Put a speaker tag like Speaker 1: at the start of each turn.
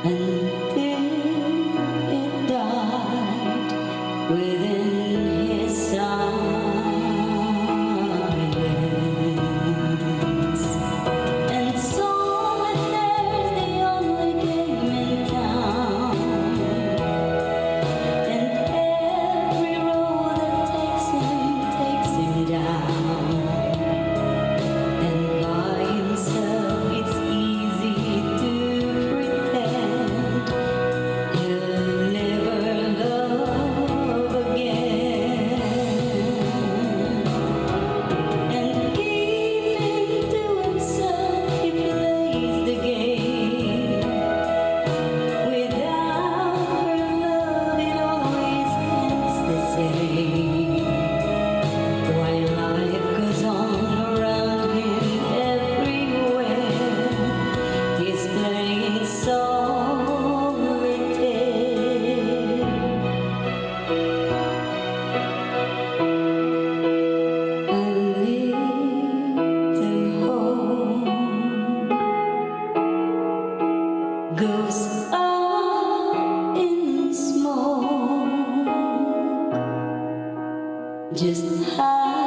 Speaker 1: until it died within his silence. And solitaire's the only game in town, and every road that takes him down. And by himself it's easy to pretend he'll never love again. And keeping to himself he plays the game. Without her love it always ends the same. While life goes on around him everywhere, he's playing solitaire. A little home goes up in smoke, just how